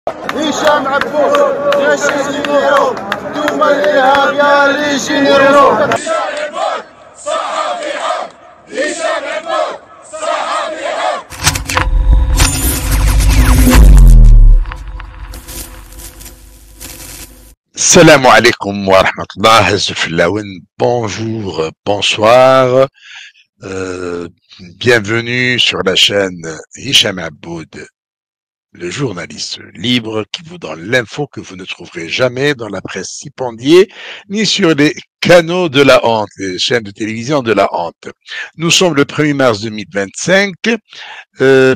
هشام عبود جيش الجنيرو دوما الإرهاب يا ليجينيرو هشام عبود صحفي حق هشام عبود صحفي حق. Salam alaikum wa rahmatullah, bonjour, bonsoir, bienvenue sur la chaîne Hicham Aboud, le journaliste libre qui vous donne l'info que vous ne trouverez jamais dans la presse stipendiée ni sur les canaux de la honte, les chaînes de télévision de la honte. Nous sommes le 1er mars 2025,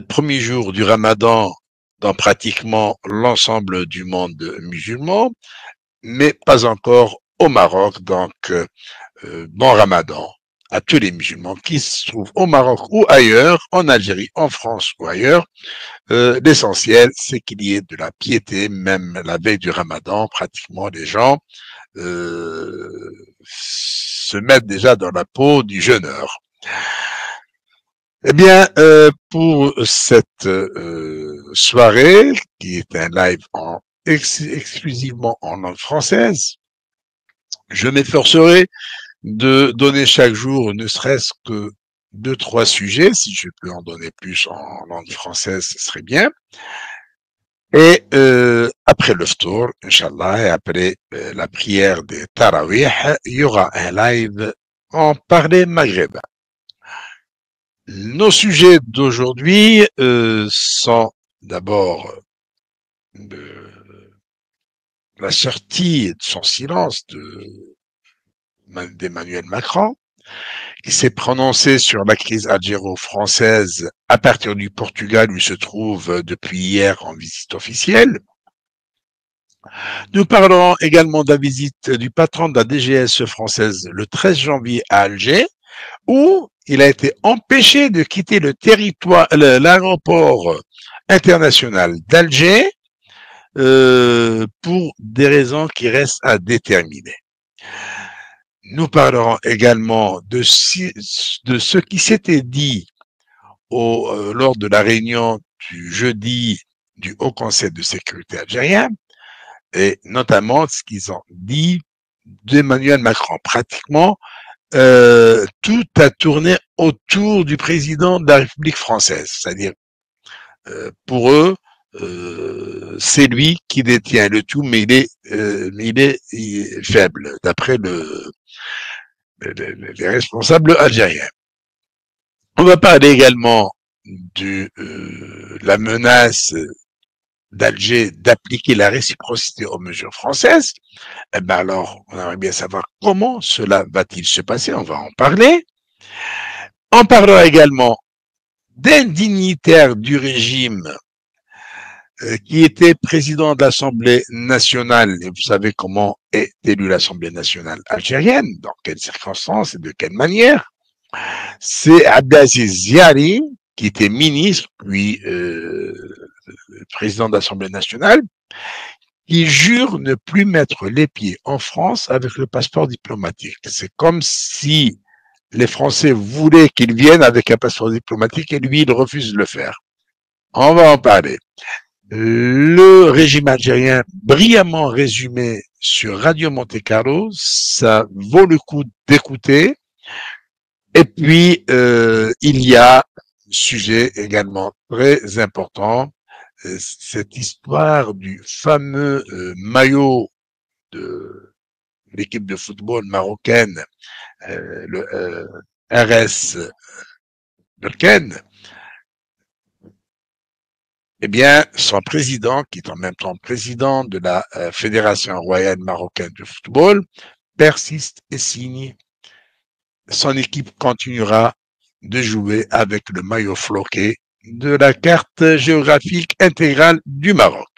premier jour du Ramadan dans pratiquement l'ensemble du monde musulman, mais pas encore au Maroc, donc bon Ramadan à tous les musulmans qui se trouvent au Maroc ou ailleurs, en Algérie, en France ou ailleurs. L'essentiel, c'est qu'il y ait de la piété, même la veille du Ramadan, pratiquement les gens se mettent déjà dans la peau du jeûneur. Eh bien, pour cette soirée, qui est un live exclusivement en langue française, je m'efforcerai de donner chaque jour ne serait-ce que 2-3 sujets. Si je peux en donner plus en langue française, ce serait bien. Et après le ftour, Inch'Allah, et après la prière des Tarawih, il y aura un live en parler maghrébin. Nos sujets d'aujourd'hui sont d'abord la sortie de son silence d'Emmanuel Macron, qui s'est prononcé sur la crise algéro-française à partir du Portugal où il se trouve depuis hier en visite officielle. Nous parlerons également de la visite du patron de la DGSE française le 13 janvier à Alger, où il a été empêché de quitter le territoire, l'aéroport international d'Alger, pour des raisons qui restent à déterminer. Nous parlerons également de ce qui s'était dit lors de la réunion du jeudi du Haut Conseil de sécurité algérien, et notamment ce qu'ils ont dit d'Emmanuel Macron. Pratiquement, tout a tourné autour du président de la République française, c'est-à-dire pour eux, c'est lui qui détient le tout, mais il est faible, d'après les responsables algériens. On va parler également de la menace d'Alger d'appliquer la réciprocité aux mesures françaises. Eh ben alors, on aimerait bien savoir comment cela va-t-il se passer, on va en parler. On parlera également d'un dignitaire du régime qui était président de l'Assemblée nationale, et vous savez comment est élue l'Assemblée nationale algérienne, dans quelles circonstances et de quelle manière. C'est Abdelaziz Ziari, qui était ministre, puis président de l'Assemblée nationale, qui jure ne plus mettre les pieds en France avec le passeport diplomatique. C'est comme si les Français voulaient qu'il vienne avec un passeport diplomatique et lui, il refuse de le faire. On va en parler. Le régime algérien, brillamment résumé sur Radio Monte Carlo, ça vaut le coup d'écouter. Et puis, il y a un sujet également très important, cette histoire du fameux maillot de l'équipe de football marocaine, le RS Berkane. Eh bien, son président, qui est en même temps président de la Fédération royale marocaine de football, persiste et signe. Son équipe continuera de jouer avec le maillot floqué de la carte géographique intégrale du Maroc.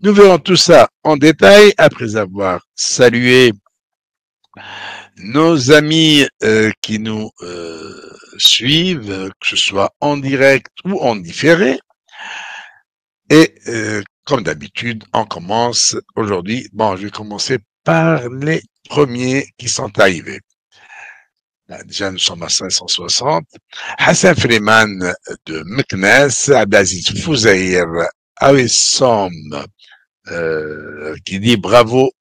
Nous verrons tout ça en détail après avoir salué nos amis qui nous suivent, que ce soit en direct ou en différé. Et comme d'habitude, on commence aujourd'hui. Bon, je vais commencer par les premiers qui sont arrivés. Déjà, nous sommes à 560. Hassan Freeman de Meknes, Abdelaziz Fouzaïr oui, Somme, qui dit bravo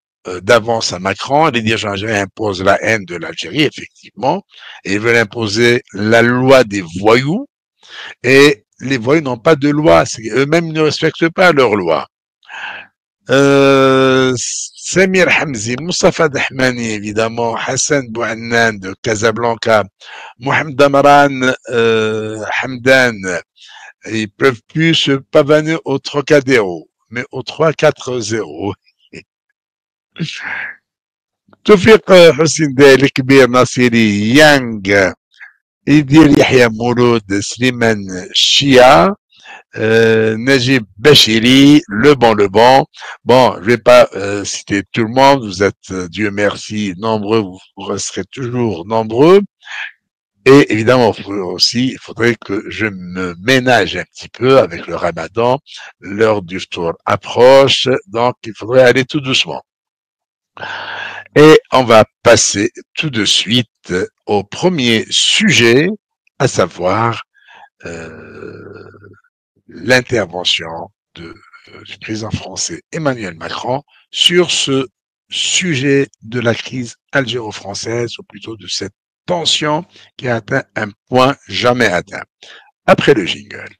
d'avance à Macron. Les dirigeants algériens imposent la haine de l'Algérie, effectivement, et ils veulent imposer la loi des voyous. Et les voyous n'ont pas de loi, eux-mêmes ne respectent pas leur loi. Samir Hamzi, Moustapha Dahmani, évidemment, Hassan Bouhannan de Casablanca, Mohamed Damran, Hamdan, ils peuvent plus se pavaner au Trocadéro, mais au 3-4-0. توفيق حسين دايل كبير ناصري يانغ يدير يحيى مولود سليمان الشيعة Najib Bachiri, le bon. Bon, je vais pas citer tout le monde, vous êtes, Dieu merci, nombreux, vous resterez toujours nombreux. Et évidemment, il faudrait que je me ménage un petit peu avec le ramadan, l'heure du tour approche, donc il faudrait aller tout doucement. Et on va passer tout de suite au premier sujet, à savoir l'intervention du président français Emmanuel Macron sur ce sujet de la crise algéro-française, ou plutôt de cette tension qui a atteint un point jamais atteint. Après le jingle.